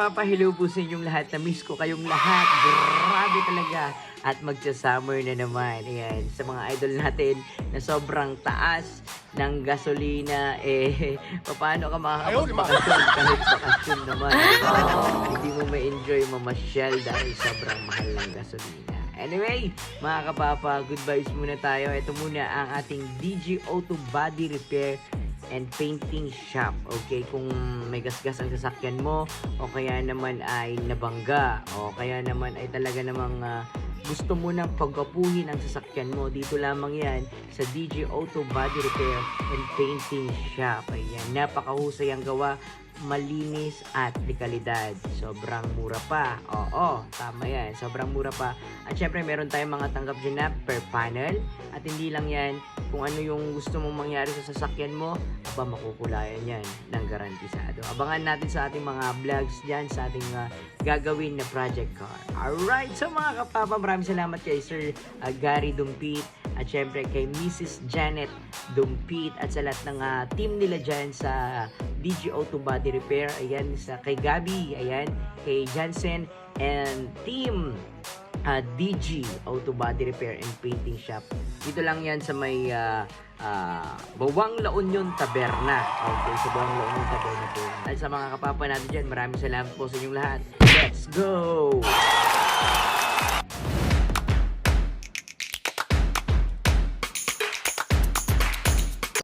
kapapa, hello po sa inyong lahat. Na-miss ko kayong lahat. Grabe talaga. At magsa-summer na naman. Ayan, sa mga idol natin na sobrang taas ng gasolina, paano ka makakapag-bakasyon kahit bakasyon naman? Hindi mo ma-enjoy mamasyal dahil sobrang mahal ng gasolina. Anyway, mga kapapa, good vibes muna tayo. Ito muna ang ating DG Auto Body Repair and Painting Shop. Okay, kung may gasgas ang sasakyan mo, o kaya naman ay nabangga, o kaya naman ay talaga namang gusto mo nang pagwapuhin ang sasakyan mo, dito lamang yan sa DG Auto Body Repair and Painting Shop. Ayan, napakahusay ang gawa, malinis at dekalidad. Sobrang mura pa. Oo, tama yan. Sobrang mura pa. At syempre, meron tayong mga tanggap dyan na per panel. At hindi lang yan, kung ano yung gusto mong mangyari sa sasakyan mo, makukulayan yan ng garantisado. Abangan natin sa ating mga vlogs dyan, sa ating gagawin na project car. Alright, so mga kapapa, maraming salamat kay Sir Gary Dumpit, at syempre kay Mrs. Janet Dumpit, at sa lahat ng team nila dyan sa DG Auto Body Repair. Ayan, kay Gabi, ayan, kay Jansen and team DG Auto Body Repair and Painting Shop. Dito lang yan sa may Bawang La Union Taberna. Okay, sa Bawang La Union Taberna po. At sa mga kapapa natin dyan, maraming salamat po sa inyong lahat. Let's go!